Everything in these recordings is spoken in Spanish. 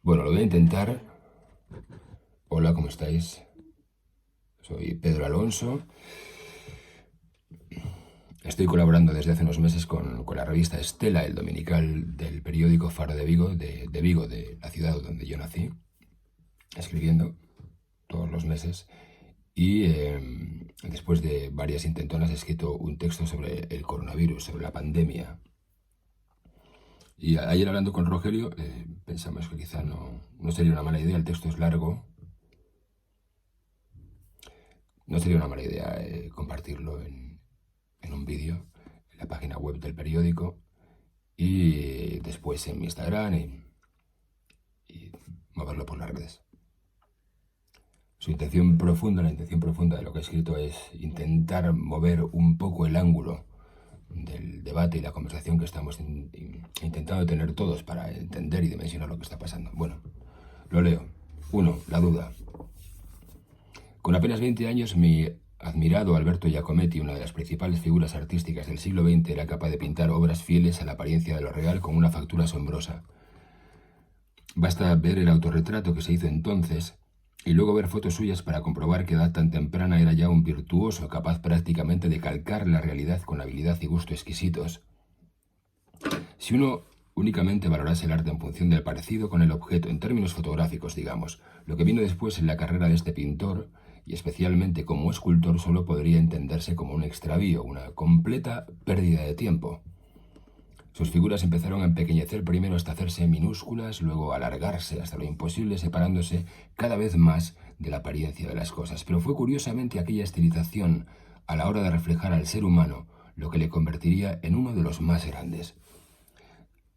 Bueno, lo voy a intentar. Hola, ¿cómo estáis? Soy Pedro Alonso. Estoy colaborando desde hace unos meses con la revista Estela, el dominical del periódico Faro de Vigo, de Vigo, de la ciudad donde yo nací, escribiendo todos los meses. Y después de varias intentonas he escrito un texto sobre el coronavirus, sobre la pandemia. Y ayer hablando con Rogelio, pensamos que quizá no sería una mala idea. El texto es largo. No sería una mala idea compartirlo en un vídeo en la página web del periódico y después en mi Instagram y moverlo por las redes. La intención profunda de lo que he escrito es intentar mover un poco el ángulo del debate y la conversación que estamos intentando tener todos para entender y dimensionar lo que está pasando. Bueno, lo leo. 1. La duda. Con apenas 20 años, mi admirado Alberto Giacometti, una de las principales figuras artísticas del siglo XX, era capaz de pintar obras fieles a la apariencia de lo real con una factura asombrosa. Basta ver el autorretrato que se hizo entonces y luego ver fotos suyas para comprobar que a edad tan temprana era ya un virtuoso, capaz prácticamente de calcar la realidad con habilidad y gusto exquisitos. Si uno únicamente valorase el arte en función del parecido con el objeto, en términos fotográficos, digamos, lo que vino después en la carrera de este pintor, y especialmente como escultor, solo podría entenderse como un extravío, una completa pérdida de tiempo. Sus figuras empezaron a empequeñecer primero hasta hacerse minúsculas, luego a alargarse hasta lo imposible, separándose cada vez más de la apariencia de las cosas. Pero fue curiosamente aquella estilización, a la hora de reflejar al ser humano, lo que le convertiría en uno de los más grandes.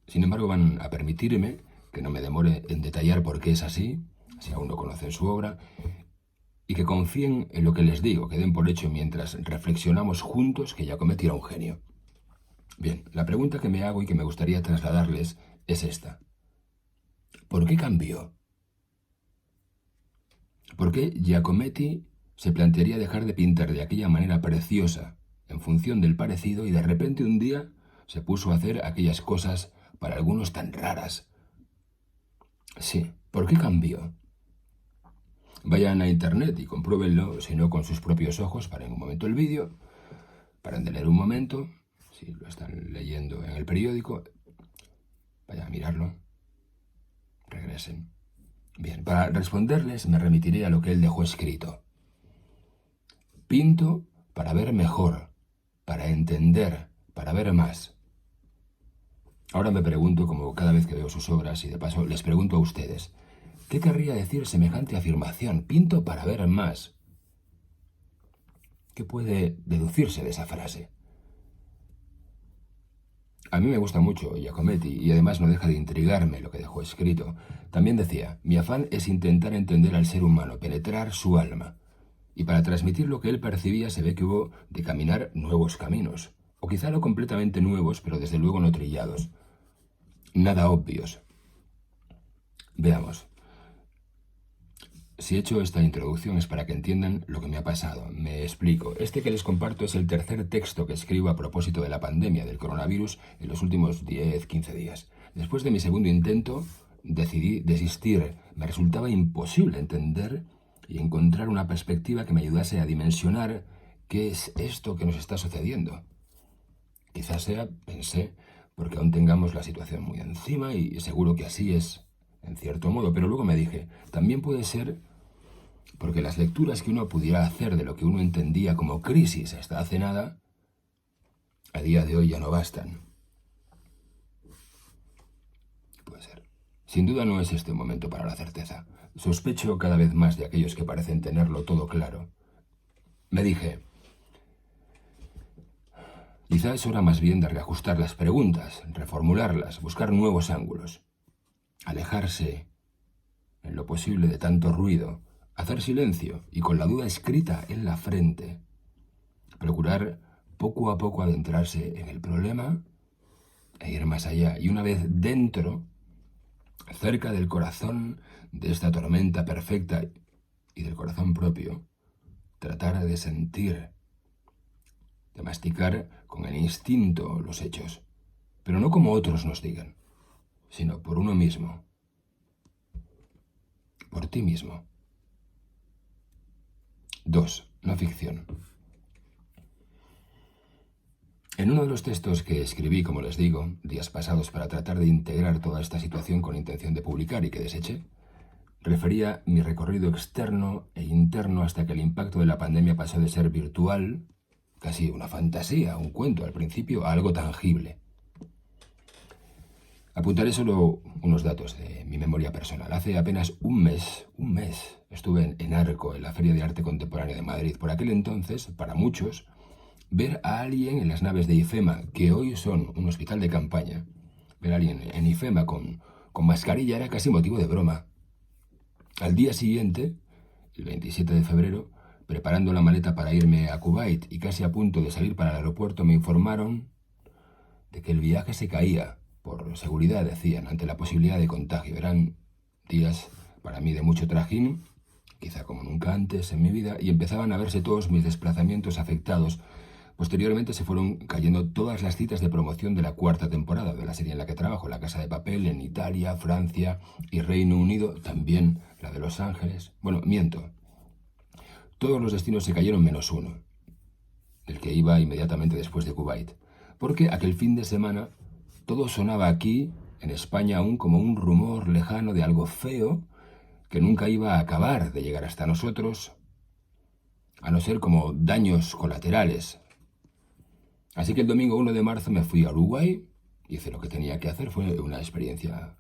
Sin embargo, van a permitirme que no me demore en detallar por qué es así, si aún no conocen su obra, y que confíen en lo que les digo, que den por hecho mientras reflexionamos juntos que Giacometti era un genio. Bien, la pregunta que me hago y que me gustaría trasladarles es esta. ¿Por qué cambió? ¿Por qué Giacometti se plantearía dejar de pintar de aquella manera preciosa en función del parecido y de repente un día se puso a hacer aquellas cosas para algunos tan raras? Sí, ¿por qué cambió? Vayan a internet y compruébenlo, si no con sus propios ojos, paren un momento el vídeo, paren de leer un momento, si lo están leyendo en el periódico, vayan a mirarlo, regresen. Bien, para responderles me remitiré a lo que él dejó escrito. Pinto para ver mejor, para entender, para ver más. Ahora me pregunto, como cada vez que veo sus obras, y de paso les pregunto a ustedes, ¿qué querría decir semejante afirmación? Pinto para ver más. ¿Qué puede deducirse de esa frase? A mí me gusta mucho Giacometti y además no deja de intrigarme lo que dejó escrito. También decía, mi afán es intentar entender al ser humano, penetrar su alma. Y para transmitir lo que él percibía se ve que hubo de caminar nuevos caminos. O quizá no completamente nuevos, pero desde luego no trillados. Nada obvios. Veamos. Si he hecho esta introducción es para que entiendan lo que me ha pasado. Me explico. Este que les comparto es el tercer texto que escribo a propósito de la pandemia del coronavirus en los últimos 10-15 días. Después de mi segundo intento, decidí desistir. Me resultaba imposible entender y encontrar una perspectiva que me ayudase a dimensionar qué es esto que nos está sucediendo. Quizás sea, pensé, porque aún tengamos la situación muy encima y seguro que así es, en cierto modo. Pero luego me dije, también puede ser porque las lecturas que uno pudiera hacer de lo que uno entendía como crisis hasta hace nada, a día de hoy ya no bastan. Puede ser. Sin duda no es este momento para la certeza. Sospecho cada vez más de aquellos que parecen tenerlo todo claro. Me dije, quizá es hora más bien de reajustar las preguntas, reformularlas, buscar nuevos ángulos. Alejarse, en lo posible, de tanto ruido, hacer silencio y con la duda escrita en la frente, procurar poco a poco adentrarse en el problema e ir más allá. Y una vez dentro, cerca del corazón de esta tormenta perfecta y del corazón propio, tratar de sentir, de masticar con el instinto los hechos, pero no como otros nos digan, sino por uno mismo. por ti mismo. 2. No ficción. En uno de los textos que escribí, como les digo, días pasados para tratar de integrar toda esta situación con intención de publicar y que deseché, refería mi recorrido externo e interno hasta que el impacto de la pandemia pasó de ser virtual, casi una fantasía, un cuento al principio, a algo tangible. Apuntaré solo unos datos de mi memoria personal. Hace apenas un mes, estuve en Arco, en la Feria de Arte Contemporáneo de Madrid. Por aquel entonces, para muchos, ver a alguien en las naves de IFEMA, que hoy son un hospital de campaña, ver a alguien en IFEMA con mascarilla era casi motivo de broma. Al día siguiente, el 27 de febrero, preparando la maleta para irme a Kuwait y casi a punto de salir para el aeropuerto, me informaron de que el viaje se caía, por seguridad decían, ante la posibilidad de contagio. Eran días para mí de mucho trajín, quizá como nunca antes en mi vida, y empezaban a verse todos mis desplazamientos afectados. Posteriormente se fueron cayendo todas las citas de promoción de la 4ª temporada de la serie en la que trabajo, La Casa de Papel, en Italia, Francia y Reino Unido, también la de Los Ángeles. Bueno, miento. Todos los destinos se cayeron menos uno, el que iba inmediatamente después de Kuwait, porque aquel fin de semana todo sonaba aquí, en España, aún como un rumor lejano de algo feo que nunca iba a acabar de llegar hasta nosotros, a no ser como daños colaterales. Así que el domingo 1 de marzo me fui a Uruguay, hice lo que tenía que hacer, fue una experiencia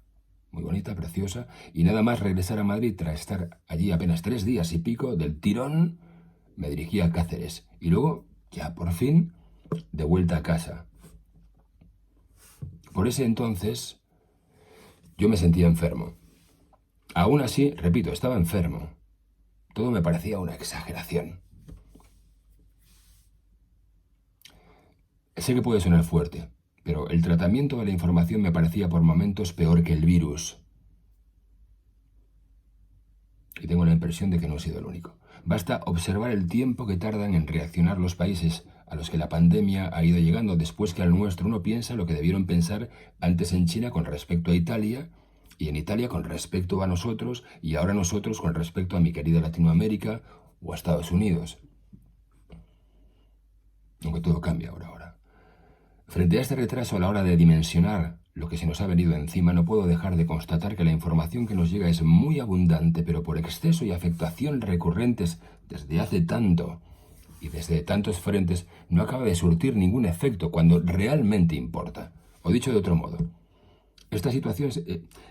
muy bonita, preciosa, y nada más regresar a Madrid tras estar allí apenas 3 días y pico, del tirón, me dirigí a Cáceres, y luego, ya por fin, de vuelta a casa. Por ese entonces, yo me sentía enfermo. Aún así, repito, estaba enfermo. Todo me parecía una exageración. Sé que puede sonar fuerte, pero el tratamiento de la información me parecía por momentos peor que el virus. Y tengo la impresión de que no he sido el único. Basta observar el tiempo que tardan en reaccionar los países a los que la pandemia ha ido llegando después que al nuestro. Uno piensa lo que debieron pensar antes en China con respecto a Italia, y en Italia con respecto a nosotros, y ahora nosotros con respecto a mi querida Latinoamérica o a Estados Unidos. Aunque todo cambia ahora. Frente a este retraso a la hora de dimensionar lo que se nos ha venido encima, no puedo dejar de constatar que la información que nos llega es muy abundante, pero por exceso y afectación recurrentes desde hace tanto y desde tantos frentes, no acaba de surtir ningún efecto cuando realmente importa. O dicho de otro modo, esta situación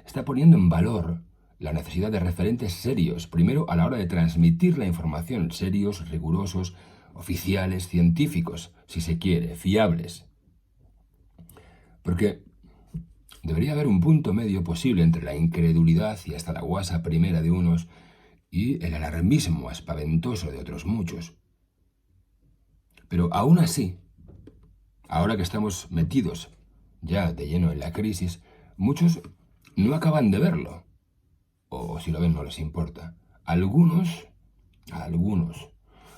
está poniendo en valor la necesidad de referentes serios, primero a la hora de transmitir la información, serios, rigurosos, oficiales, científicos, si se quiere, fiables. Porque debería haber un punto medio posible entre la incredulidad y hasta la guasa primera de unos y el alarmismo aspaventoso de otros muchos. Pero aún así, ahora que estamos metidos ya de lleno en la crisis, muchos no acaban de verlo. O si lo ven no les importa. A algunos,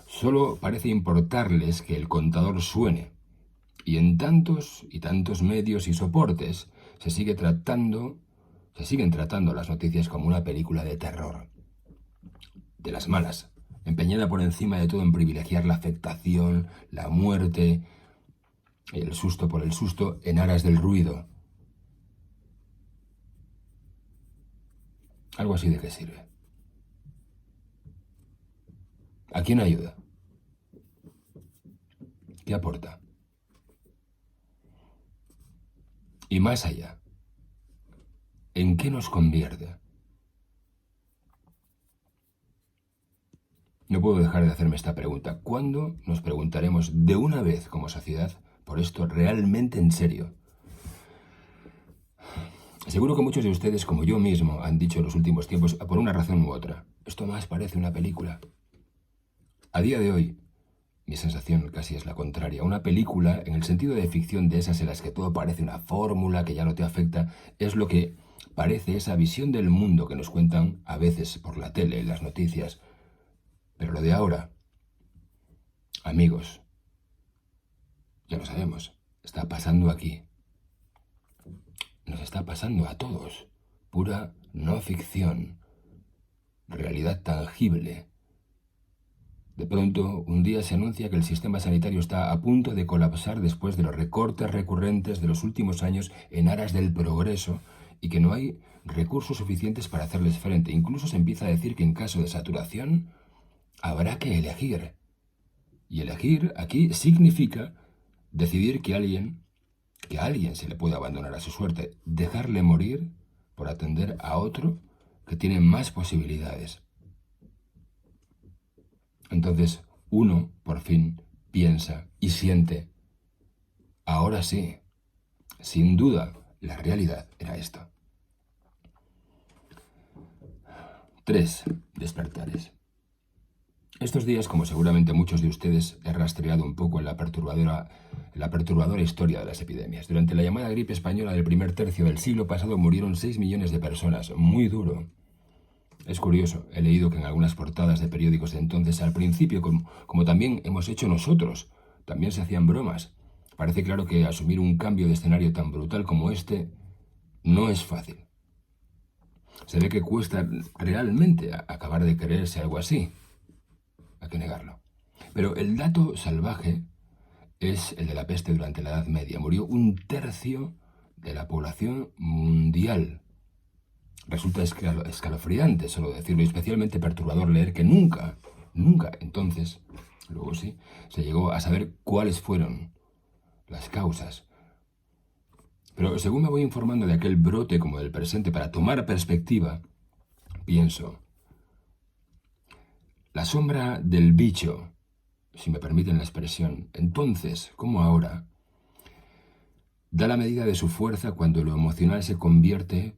solo parece importarles que el contador suene. Y en tantos y tantos medios y soportes se siguen tratando las noticias como una película de terror. De las malas, empeñada por encima de todo en privilegiar la afectación, la muerte, el susto por el susto, en aras del ruido. Algo así de qué sirve. ¿A quién ayuda? ¿Qué aporta? Y más allá, ¿en qué nos convierte? No puedo dejar de hacerme esta pregunta. ¿Cuándo nos preguntaremos de una vez como sociedad por esto realmente en serio? Seguro que muchos de ustedes, como yo mismo, han dicho en los últimos tiempos, por una razón u otra, esto más parece una película. A día de hoy, mi sensación casi es la contraria. Una película, en el sentido de ficción de esas en las que todo parece una fórmula que ya no te afecta, es lo que parece esa visión del mundo que nos cuentan a veces por la tele, en las noticias. Pero lo de ahora, amigos, ya lo sabemos, está pasando aquí. Nos está pasando a todos. Pura no ficción. realidad tangible. De pronto, un día se anuncia que el sistema sanitario está a punto de colapsar después de los recortes recurrentes de los últimos años en aras del progreso y que no hay recursos suficientes para hacerles frente. Incluso se empieza a decir que en caso de saturación habrá que elegir. Y elegir aquí significa decidir que a alguien se le puede abandonar a su suerte, dejarle morir por atender a otro que tiene más posibilidades. Entonces uno, por fin, piensa y siente, ahora sí, sin duda, la realidad era esta. 3 despertares. Estos días, como seguramente muchos de ustedes, he rastreado un poco en la perturbadora historia de las epidemias. Durante la llamada gripe española del primer tercio del siglo pasado murieron 6 millones de personas. Muy duro. Es curioso, he leído que en algunas portadas de periódicos de entonces, al principio, como también hemos hecho nosotros, también se hacían bromas. Parece claro que asumir un cambio de escenario tan brutal como este no es fácil. Se ve que cuesta realmente acabar de creerse algo así. Hay que negarlo. Pero el dato salvaje es el de la peste durante la Edad Media. Murió 1/3 de la población mundial. Resulta escalofriante solo decirlo, y especialmente perturbador leer que nunca entonces, luego sí, se llegó a saber cuáles fueron las causas. Pero según me voy informando de aquel brote como del presente para tomar perspectiva, pienso, la sombra del bicho, si me permiten la expresión, entonces, como ahora, da la medida de su fuerza cuando lo emocional se convierte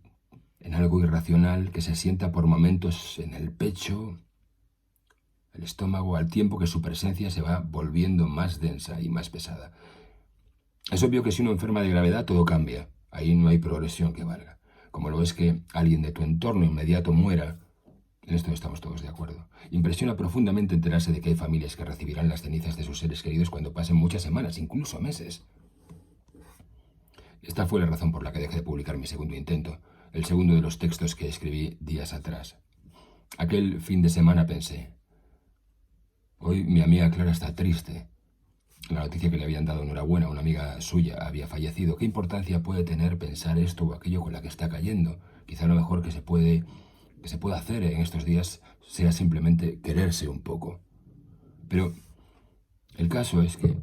en algo irracional que se sienta por momentos en el pecho, el estómago, al tiempo que su presencia se va volviendo más densa y más pesada. Es obvio que si uno enferma de gravedad todo cambia, ahí no hay progresión que valga. Como lo es que alguien de tu entorno inmediato muera, en esto estamos todos de acuerdo. Impresiona profundamente enterarse de que hay familias que recibirán las cenizas de sus seres queridos cuando pasen muchas semanas, incluso meses. Esta fue la razón por la que dejé de publicar mi segundo intento, el segundo de los textos que escribí días atrás. Aquel fin de semana pensé, hoy mi amiga Clara está triste. La noticia que le habían dado enhorabuena a una amiga suya había fallecido. ¿Qué importancia puede tener pensar esto o aquello con la que está cayendo? Quizá lo mejor que se puede hacer en estos días sea simplemente quererse un poco. Pero el caso es que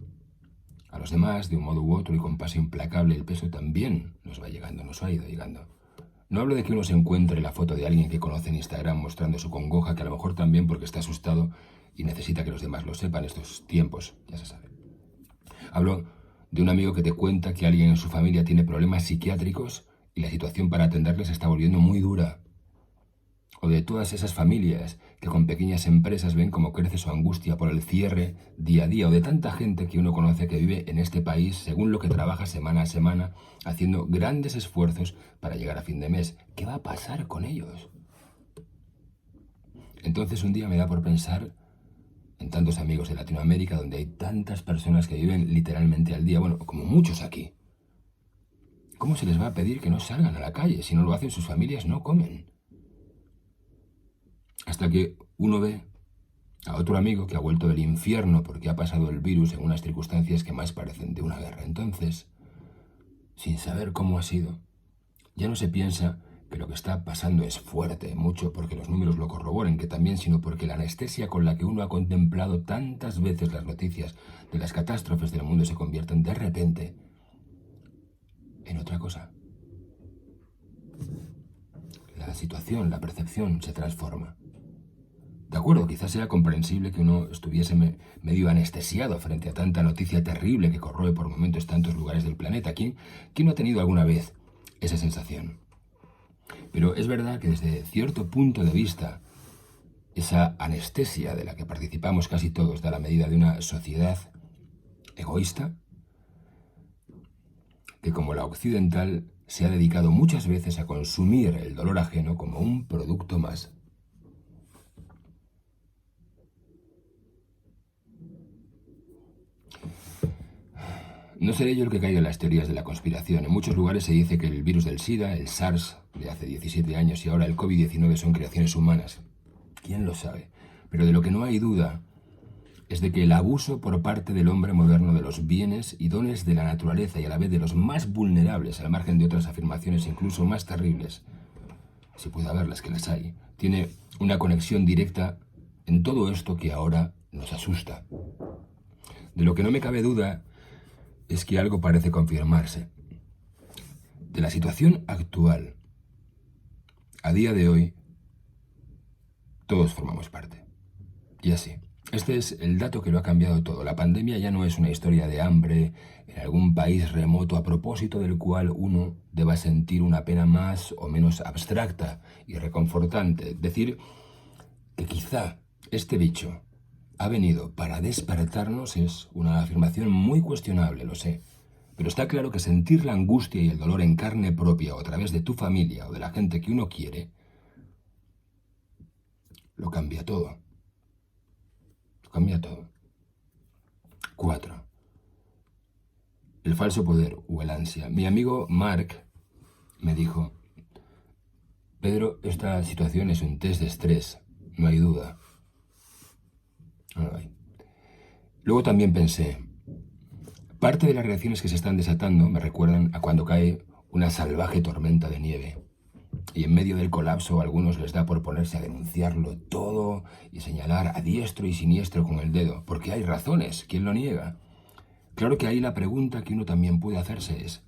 a los demás, de un modo u otro y con paso implacable, el peso también nos va llegando, nos ha ido llegando. No hablo de que uno se encuentre la foto de alguien que conoce en Instagram mostrando su congoja, que a lo mejor también porque está asustado y necesita que los demás lo sepan estos tiempos, ya se sabe. Hablo de un amigo que te cuenta que alguien en su familia tiene problemas psiquiátricos y la situación para atenderles se está volviendo muy dura. O de todas esas familias que con pequeñas empresas ven cómo crece su angustia por el cierre día a día, o de tanta gente que uno conoce que vive en este país según lo que trabaja semana a semana, haciendo grandes esfuerzos para llegar a fin de mes. ¿Qué va a pasar con ellos? Entonces un día me da por pensar en tantos amigos de Latinoamérica donde hay tantas personas que viven literalmente al día, bueno, como muchos aquí. ¿Cómo se les va a pedir que no salgan a la calle? Si no lo hacen, sus familias no comen. Hasta que uno ve a otro amigo que ha vuelto del infierno porque ha pasado el virus en unas circunstancias que más parecen de una guerra. Entonces, sin saber cómo ha sido, ya no se piensa que lo que está pasando es fuerte, mucho porque los números lo corroboren, que también, sino porque la anestesia con la que uno ha contemplado tantas veces las noticias de las catástrofes del mundo se convierten de repente en otra cosa. La situación, la percepción se transforma. De acuerdo, quizás sea comprensible que uno estuviese medio anestesiado frente a tanta noticia terrible que corroe por momentos tantos lugares del planeta. ¿Quién no ha tenido alguna vez esa sensación? Pero es verdad que desde cierto punto de vista, esa anestesia de la que participamos casi todos da la medida de una sociedad egoísta, que como la occidental se ha dedicado muchas veces a consumir el dolor ajeno como un producto más. No seré yo el que caiga en las teorías de la conspiración. En muchos lugares se dice que el virus del SIDA, el SARS de hace 17 años y ahora el COVID-19 son creaciones humanas. ¿Quién lo sabe? Pero de lo que no hay duda es de que el abuso por parte del hombre moderno de los bienes y dones de la naturaleza y a la vez de los más vulnerables, al margen de otras afirmaciones incluso más terribles, si puede haberlas, que las hay, tiene una conexión directa en todo esto que ahora nos asusta. De lo que no me cabe duda es que algo parece confirmarse. De la situación actual, a día de hoy, todos formamos parte. Y así. Este es el dato que lo ha cambiado todo. La pandemia ya no es una historia de hambre en algún país remoto a propósito del cual uno deba sentir una pena más o menos abstracta y reconfortante. Decir que quizá este bicho ha venido para despertarnos es una afirmación muy cuestionable, lo sé. Pero está claro que sentir la angustia y el dolor en carne propia o a través de tu familia o de la gente que uno quiere, lo cambia todo. Cambia todo. 4. El falso poder o el ansia. Mi amigo Mark me dijo: Pedro, esta situación es un test de estrés, no hay duda. No lo hay. Luego también pensé, parte de las reacciones que se están desatando me recuerdan a cuando cae una salvaje tormenta de nieve. Y en medio del colapso a algunos les da por ponerse a denunciarlo todo y señalar a diestro y siniestro con el dedo, porque hay razones, ¿quién lo niega? Claro que ahí la pregunta que uno también puede hacerse es,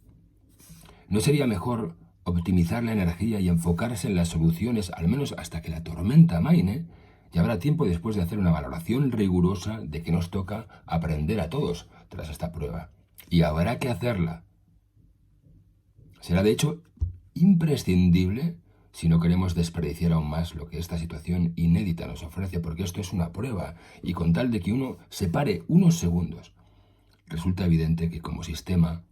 ¿no sería mejor optimizar la energía y enfocarse en las soluciones, al menos hasta que la tormenta amaine? Y habrá tiempo después de hacer una valoración rigurosa de que nos toca aprender a todos tras esta prueba. Y habrá que hacerla. Será de hecho imprescindible si no queremos desperdiciar aún más lo que esta situación inédita nos ofrece, porque esto es una prueba, y con tal de que uno se pare unos segundos, resulta evidente que como sistema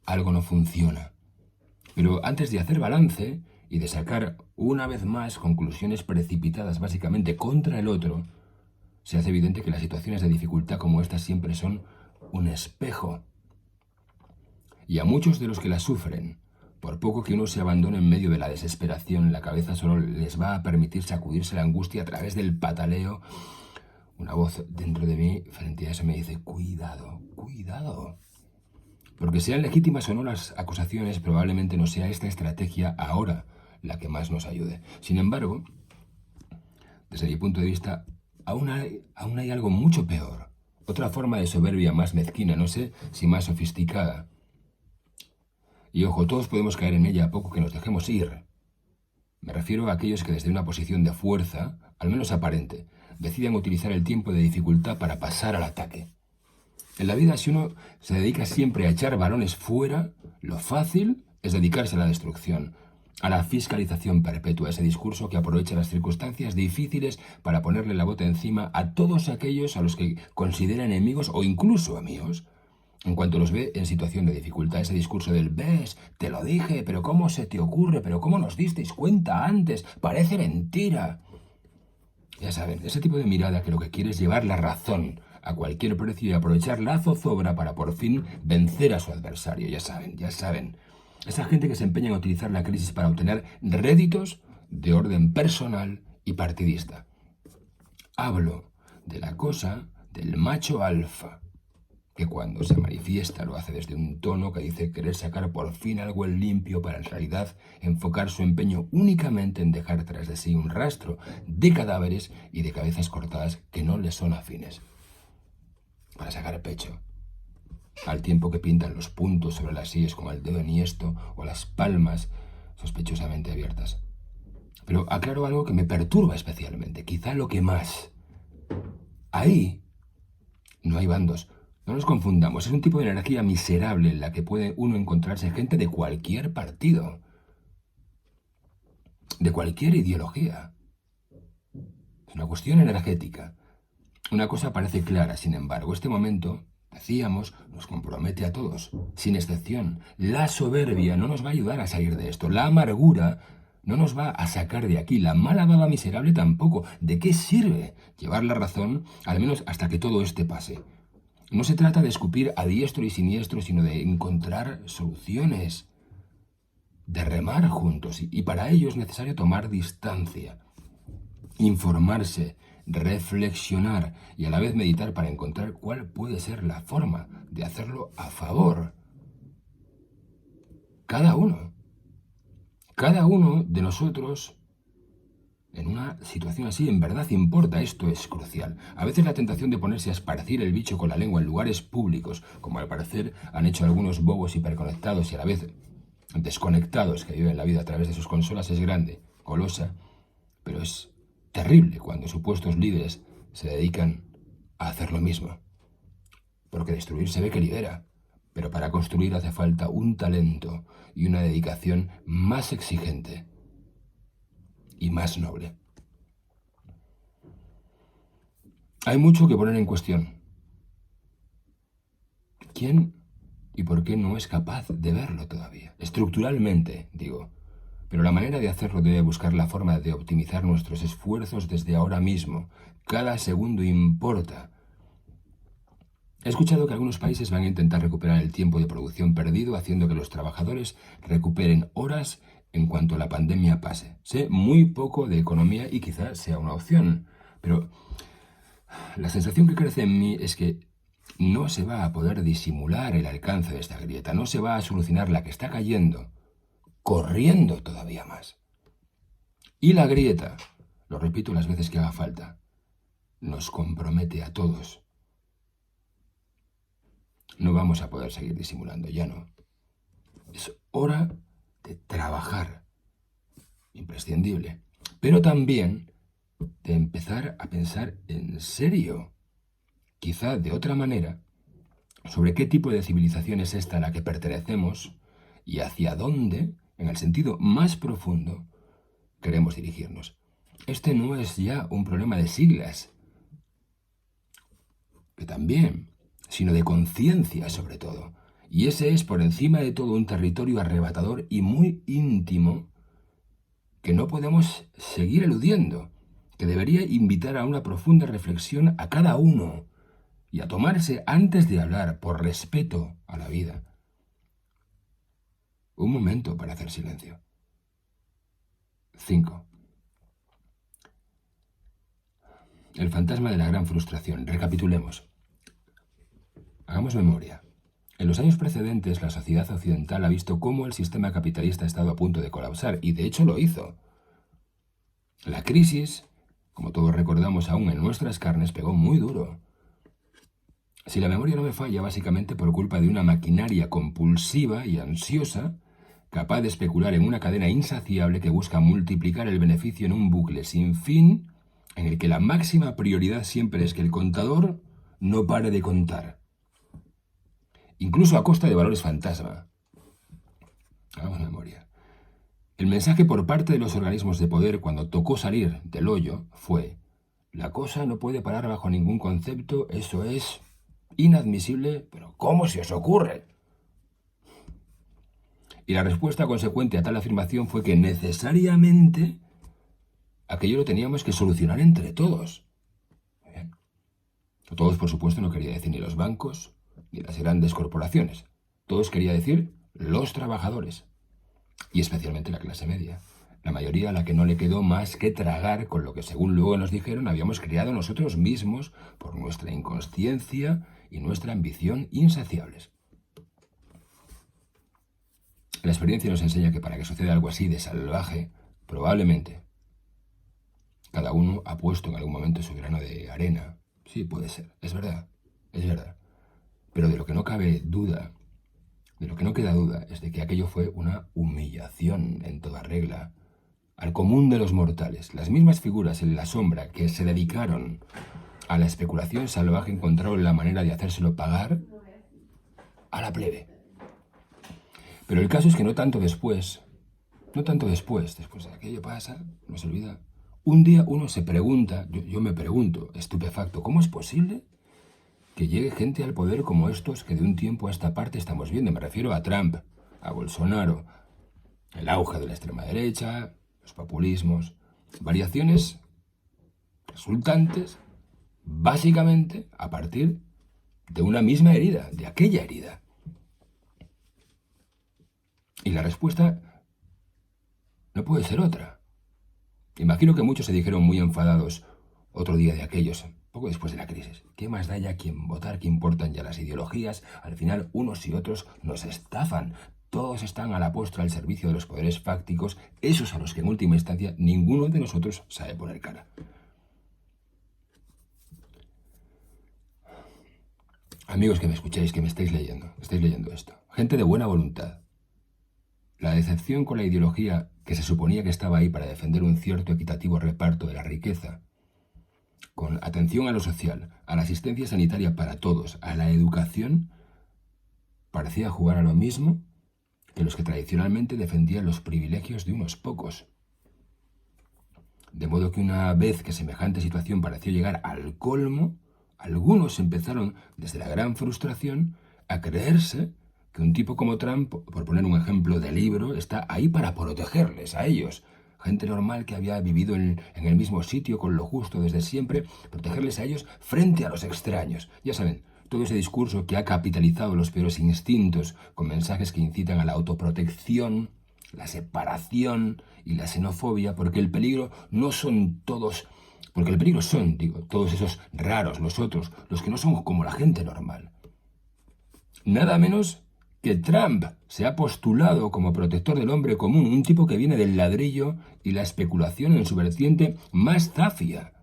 algo no funciona. Pero antes de hacer balance y de sacar una vez más conclusiones precipitadas básicamente contra el otro, se hace evidente que las situaciones de dificultad como estas siempre son un espejo. Y a muchos de los que las sufren, por poco que uno se abandone en medio de la desesperación, la cabeza solo les va a permitir sacudirse la angustia a través del pataleo. Una voz dentro de mí frente a eso me dice, cuidado, cuidado. Porque sean legítimas o no las acusaciones, probablemente no sea esta estrategia ahora la que más nos ayude. Sin embargo, desde mi punto de vista, aún hay algo mucho peor. Otra forma de soberbia más mezquina, no sé si más sofisticada. Y ojo, todos podemos caer en ella a poco que nos dejemos ir. Me refiero a aquellos que desde una posición de fuerza, al menos aparente, deciden utilizar el tiempo de dificultad para pasar al ataque. En la vida, si uno se dedica siempre a echar balones fuera, lo fácil es dedicarse a la destrucción, a la fiscalización perpetua, ese discurso que aprovecha las circunstancias difíciles para ponerle la bota encima a todos aquellos a los que considera enemigos o incluso amigos. En cuanto los ve en situación de dificultad, ese discurso del «ves, te lo dije, pero ¿cómo se te ocurre? ¿Pero cómo nos disteis cuenta antes? Parece mentira». Ya saben, ese tipo de mirada que lo que quiere es llevar la razón a cualquier precio y aprovechar la zozobra para por fin vencer a su adversario. Ya saben. Esa gente que se empeña en utilizar la crisis para obtener réditos de orden personal y partidista. Hablo de la cosa del macho alfa, que cuando se manifiesta lo hace desde un tono que dice querer sacar por fin algo en limpio para en realidad enfocar su empeño únicamente en dejar tras de sí un rastro de cadáveres y de cabezas cortadas que no le son afines. Para sacar pecho, al tiempo que pintan los puntos sobre las sillas con el dedo enhiesto o las palmas sospechosamente abiertas. Pero aclaro algo que me perturba especialmente, quizá lo que más. Ahí no hay bandos. No nos confundamos, es un tipo de energía miserable en la que puede uno encontrarse gente de cualquier partido, de cualquier ideología. Es una cuestión energética. Una cosa parece clara, sin embargo, este momento, decíamos, nos compromete a todos, sin excepción. La soberbia no nos va a ayudar a salir de esto, la amargura no nos va a sacar de aquí, la mala baba miserable tampoco. ¿De qué sirve llevar la razón, al menos hasta que todo este pase? No se trata de escupir a diestro y siniestro, sino de encontrar soluciones, de remar juntos, y para ello es necesario tomar distancia. informarse, reflexionar y a la vez meditar para encontrar cuál puede ser la forma de hacerlo a favor. Cada uno de nosotros en una situación así en verdad importa, esto es crucial. A veces la tentación de ponerse a esparcir el bicho con la lengua en lugares públicos, como al parecer han hecho algunos bobos hiperconectados y a la vez desconectados que viven la vida a través de sus consolas, es grande, golosa, pero es terrible cuando supuestos líderes se dedican a hacer lo mismo. Porque destruir se ve que libera, pero para construir hace falta un talento y una dedicación más exigente y más noble. Hay mucho que poner en cuestión. ¿Quién y por qué no es capaz de verlo todavía? Estructuralmente, digo. Pero la manera de hacerlo debe buscar la forma de optimizar nuestros esfuerzos desde ahora mismo. Cada segundo importa. He escuchado que algunos países van a intentar recuperar el tiempo de producción perdido, haciendo que los trabajadores recuperen horas en cuanto la pandemia pase. Sé muy poco de economía y quizás sea una opción, pero la sensación que crece en mí es que no se va a poder disimular el alcance de esta grieta, no se va a solucionar la que está cayendo, corriendo todavía más. Y la grieta, lo repito las veces que haga falta, nos compromete a todos. No vamos a poder seguir disimulando, ya no. Es hora de trabajar, imprescindible, pero también de empezar a pensar en serio, quizá de otra manera, sobre qué tipo de civilización es esta a la que pertenecemos y hacia dónde, en el sentido más profundo, queremos dirigirnos. Este no es ya un problema de siglas, que también, sino de conciencia sobre todo. Y ese es por encima de todo un territorio arrebatador y muy íntimo que no podemos seguir eludiendo, que debería invitar a una profunda reflexión a cada uno y a tomarse antes de hablar, por respeto a la vida, un momento para hacer silencio. 5. El fantasma de la gran frustración. Recapitulemos. Hagamos memoria. En los años precedentes, la sociedad occidental ha visto cómo el sistema capitalista ha estado a punto de colapsar, y de hecho lo hizo. La crisis, como todos recordamos aún en nuestras carnes, pegó muy duro. Si la memoria no me falla, básicamente por culpa de una maquinaria compulsiva y ansiosa, capaz de especular en una cadena insaciable que busca multiplicar el beneficio en un bucle sin fin, en el que la máxima prioridad siempre es que el contador no pare de contar. Incluso a costa de valores fantasma. Hagamos memoria. El mensaje por parte de los organismos de poder cuando tocó salir del hoyo fue: la cosa no puede parar bajo ningún concepto, eso es inadmisible, pero ¿cómo se os ocurre? Y la respuesta consecuente a tal afirmación fue que necesariamente aquello lo teníamos que solucionar entre todos. Bien. Todos, por supuesto, no quería decir ni los bancos ni las grandes corporaciones. Todos quería decir los trabajadores. Y especialmente la clase media. La mayoría a la que no le quedó más que tragar con lo que, según luego nos dijeron, habíamos creado nosotros mismos por nuestra inconsciencia y nuestra ambición insaciables. La experiencia nos enseña que para que suceda algo así de salvaje, probablemente cada uno ha puesto en algún momento su grano de arena. Sí, puede ser, es verdad, es verdad. Pero de lo que no cabe duda, de lo que no queda duda, es de que aquello fue una humillación en toda regla al común de los mortales. Las mismas figuras en la sombra que se dedicaron a la especulación salvaje encontraron la manera de hacérselo pagar a la plebe. Pero el caso es que no tanto después de aquello pasa, no se olvida. Un día uno se pregunta, yo me pregunto, estupefacto, ¿cómo es posible que llegue gente al poder como estos que de un tiempo a esta parte estamos viendo? Me refiero a Trump, a Bolsonaro, el auge de la extrema derecha, los populismos, variaciones resultantes básicamente a partir de una misma herida, de aquella herida. Y la respuesta no puede ser otra. Imagino que muchos se dijeron muy enfadados otro día de aquellos, poco después de la crisis. ¿Qué más da ya quién votar? ¿Qué importan ya las ideologías? Al final, unos y otros nos estafan. Todos están a la postre al servicio de los poderes fácticos, esos a los que en última instancia ninguno de nosotros sabe poner cara. Amigos que me escucháis, que me estáis leyendo esto. Gente de buena voluntad. La decepción con la ideología que se suponía que estaba ahí para defender un cierto equitativo reparto de la riqueza, con atención a lo social, a la asistencia sanitaria para todos, a la educación, parecía jugar a lo mismo que los que tradicionalmente defendían los privilegios de unos pocos. De modo que una vez que semejante situación pareció llegar al colmo, algunos empezaron, desde la gran frustración, a creerse que un tipo como Trump, por poner un ejemplo de libro, está ahí para protegerles a ellos. Gente normal que había vivido en el mismo sitio con lo justo desde siempre, protegerles a ellos frente a los extraños. Ya saben, todo ese discurso que ha capitalizado los peores instintos con mensajes que incitan a la autoprotección, la separación y la xenofobia, porque el peligro no son todos, porque el peligro son, todos esos raros, los otros, los que no son como la gente normal. Nada menos que Trump se ha postulado como protector del hombre común, un tipo que viene del ladrillo y la especulación en su vertiente más zafia.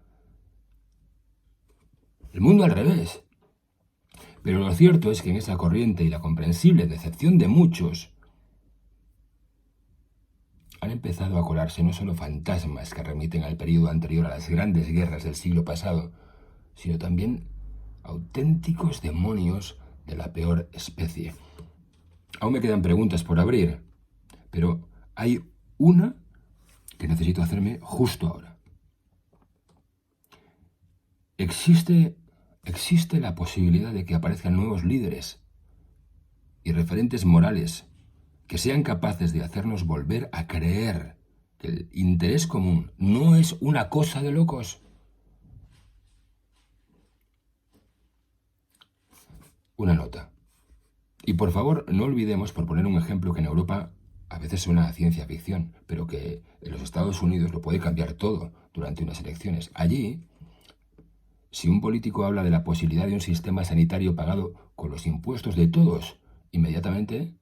El mundo al revés. Pero lo cierto es que en esa corriente y la comprensible decepción de muchos, han empezado a colarse no solo fantasmas que remiten al periodo anterior a las grandes guerras del siglo pasado, sino también auténticos demonios de la peor especie. Aún me quedan preguntas por abrir, pero hay una que necesito hacerme justo ahora. ¿Existe la posibilidad de que aparezcan nuevos líderes y referentes morales que sean capaces de hacernos volver a creer que el interés común no es una cosa de locos? Una nota. Y por favor, no olvidemos, por poner un ejemplo, que en Europa a veces suena a ciencia ficción, pero que en los Estados Unidos lo puede cambiar todo durante unas elecciones. Allí, si un político habla de la posibilidad de un sistema sanitario pagado con los impuestos de todos, inmediatamente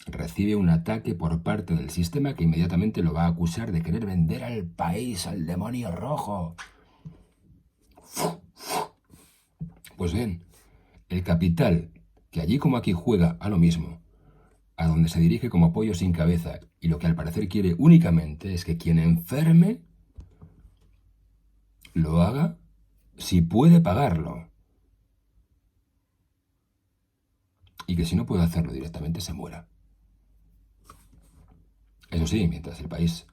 recibe un ataque por parte del sistema que inmediatamente lo va a acusar de querer vender al país al demonio rojo. Pues bien, el capital, que allí como aquí juega a lo mismo, a donde se dirige como pollo sin cabeza, y lo que al parecer quiere únicamente es que quien enferme lo haga si puede pagarlo. Y que si no puede hacerlo directamente se muera. Eso sí, mientras el país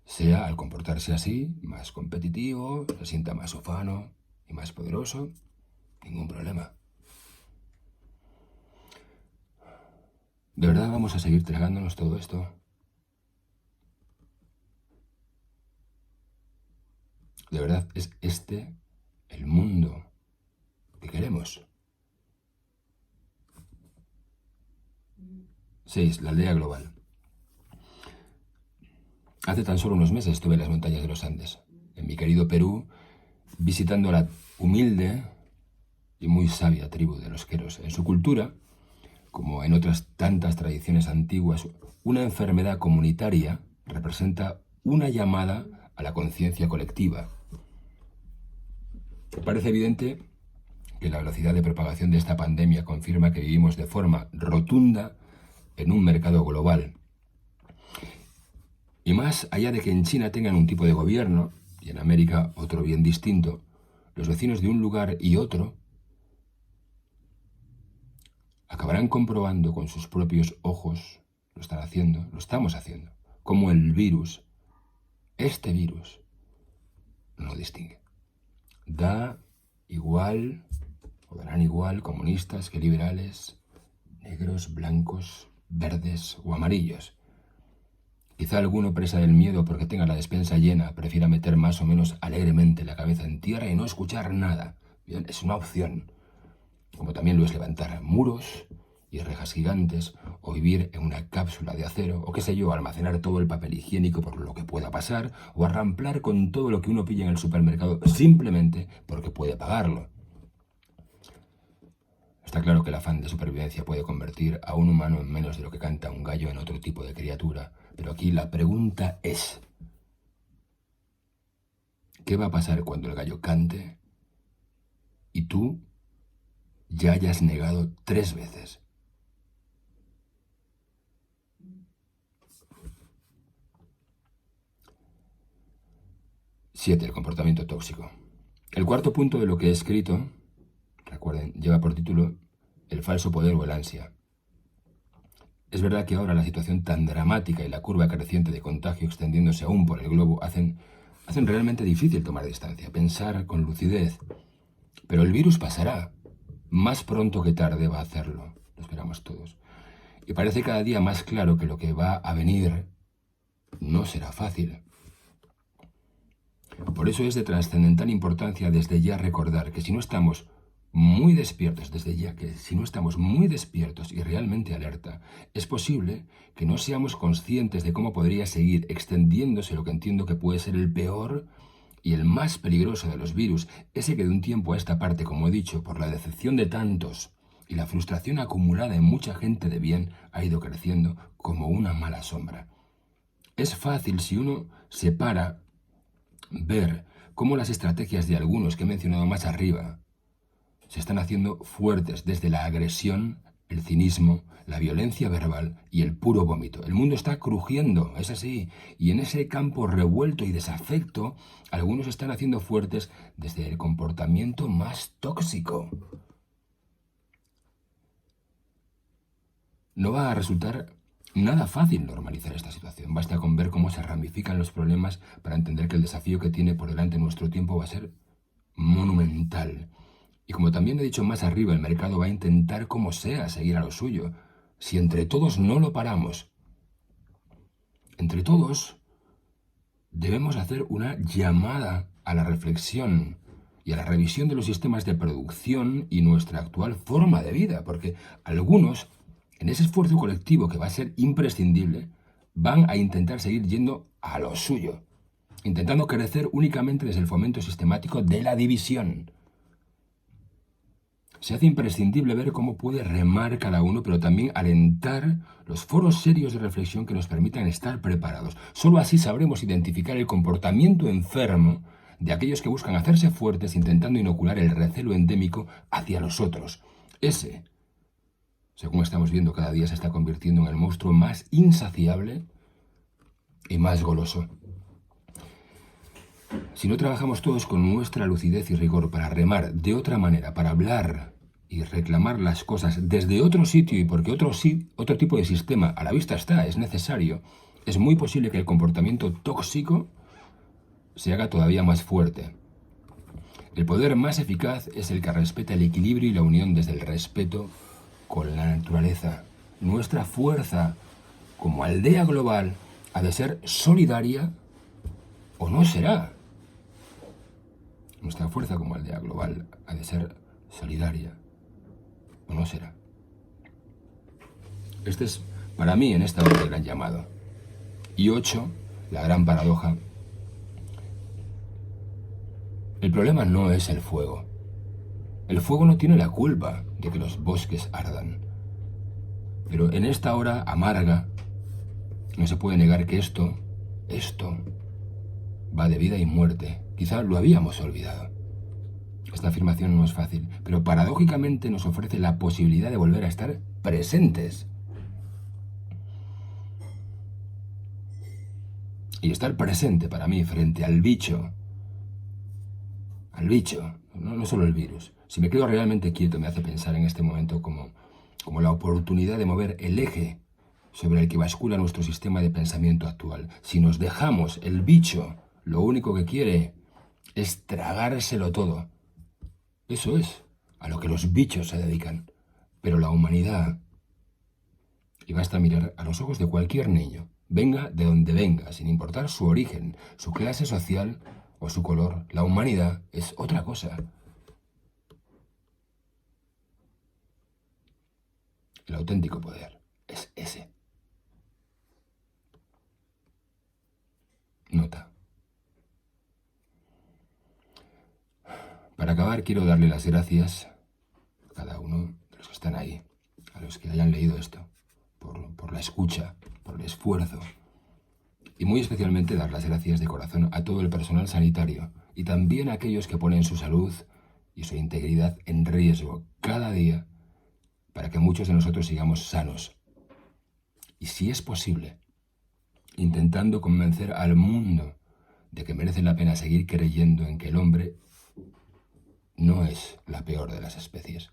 sea, al comportarse así, más competitivo, se sienta más ufano y más poderoso, ningún problema. ¿De verdad vamos a seguir tragándonos todo esto? ¿De verdad es este el mundo que queremos? 6. La aldea global. Hace tan solo unos meses estuve en las montañas de los Andes, en mi querido Perú, visitando a la humilde y muy sabia tribu de los queros. En su cultura, como en otras tantas tradiciones antiguas, una enfermedad comunitaria representa una llamada a la conciencia colectiva. Parece evidente que la velocidad de propagación de esta pandemia confirma que vivimos de forma rotunda en un mercado global. Y más allá de que en China tengan un tipo de gobierno, y en América otro bien distinto, los vecinos de un lugar y otro acabarán comprobando con sus propios ojos, lo estamos haciendo, cómo el virus, este virus, no lo distingue. Da igual, o darán igual comunistas que liberales, negros, blancos, verdes o amarillos. Quizá alguno, presa del miedo porque tenga la despensa llena, prefiera meter más o menos alegremente la cabeza en tierra y no escuchar nada. Bien, es una opción. Como también lo es levantar muros y rejas gigantes, o vivir en una cápsula de acero, o qué sé yo, almacenar todo el papel higiénico por lo que pueda pasar, o arramplar con todo lo que uno pilla en el supermercado simplemente porque puede pagarlo. Está claro que el afán de supervivencia puede convertir a un humano en menos de lo que canta un gallo en otro tipo de criatura, pero aquí la pregunta es: ¿qué va a pasar cuando el gallo cante y tú ya hayas negado 3 veces? Siete, el comportamiento tóxico. El cuarto punto de lo que he escrito, recuerden, lleva por título el falso poder o el ansia. Es verdad que ahora la situación tan dramática y la curva creciente de contagio extendiéndose aún por el globo hacen realmente difícil tomar distancia, pensar con lucidez. Pero el virus pasará. Más pronto que tarde va a hacerlo. Lo esperamos todos. Y parece cada día más claro que lo que va a venir no será fácil. Por eso es de trascendental importancia desde ya recordar que si no estamos muy despiertos, y realmente alerta, es posible que no seamos conscientes de cómo podría seguir extendiéndose lo que entiendo que puede ser el peor y el más peligroso de los virus, ese que de un tiempo a esta parte, como he dicho, por la decepción de tantos y la frustración acumulada en mucha gente de bien, ha ido creciendo como una mala sombra. Es fácil, si uno se para, ver cómo las estrategias de algunos que he mencionado más arriba se están haciendo fuertes desde la agresión, el cinismo, la violencia verbal y el puro vómito. El mundo está crujiendo, es así, y en ese campo revuelto y desafecto, algunos están haciendo fuertes desde el comportamiento más tóxico. No va a resultar nada fácil normalizar esta situación. Basta con ver cómo se ramifican los problemas para entender que el desafío que tiene por delante nuestro tiempo va a ser monumental. Y como también he dicho más arriba, el mercado va a intentar como sea seguir a lo suyo. Si entre todos no lo paramos, entre todos debemos hacer una llamada a la reflexión y a la revisión de los sistemas de producción y nuestra actual forma de vida, porque algunos, en ese esfuerzo colectivo que va a ser imprescindible, van a intentar seguir yendo a lo suyo, intentando crecer únicamente desde el fomento sistemático de la división. Se hace imprescindible ver cómo puede remar cada uno, pero también alentar los foros serios de reflexión que nos permitan estar preparados. Solo así sabremos identificar el comportamiento enfermo de aquellos que buscan hacerse fuertes intentando inocular el recelo endémico hacia los otros. Ese, según estamos viendo cada día, se está convirtiendo en el monstruo más insaciable y más goloso. Si no trabajamos todos con nuestra lucidez y rigor para remar de otra manera, para hablar y reclamar las cosas desde otro sitio y porque otro tipo de sistema a la vista está, es necesario, es muy posible que el comportamiento tóxico se haga todavía más fuerte. El poder más eficaz es el que respeta el equilibrio y la unión desde el respeto con la naturaleza. Nuestra fuerza como aldea global ha de ser solidaria o no será. Nuestra fuerza como aldea global ha de ser solidaria o no será. Este es, para mí, en esta hora, el gran llamado. Y 8, la gran paradoja. El problema no es el fuego. El fuego no tiene la culpa de que los bosques ardan. Pero en esta hora amarga, no se puede negar que esto va de vida y muerte. Quizá lo habíamos olvidado. Esta afirmación no es fácil, pero paradójicamente nos ofrece la posibilidad de volver a estar presentes. Y estar presente para mí frente al bicho, no solo el virus. Si me quedo realmente quieto me hace pensar en este momento como la oportunidad de mover el eje sobre el que bascula nuestro sistema de pensamiento actual. Si nos dejamos, el bicho lo único que quiere es tragárselo todo. Eso es a lo que los bichos se dedican. Pero la humanidad, y basta mirar a los ojos de cualquier niño, venga de donde venga, sin importar su origen, su clase social o su color, la humanidad es otra cosa. El auténtico poder es ese. Nota. Para acabar, quiero darle las gracias a cada uno de los que están ahí, a los que hayan leído esto, por la escucha, por el esfuerzo. Y muy especialmente dar las gracias de corazón a todo el personal sanitario y también a aquellos que ponen su salud y su integridad en riesgo cada día para que muchos de nosotros sigamos sanos. Y si es posible, intentando convencer al mundo de que merece la pena seguir creyendo en que el hombre no es la peor de las especies.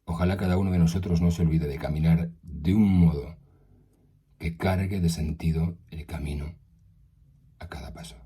Ojalá cada uno de nosotros no se olvide de caminar de un modo que cargue de sentido el camino a cada paso.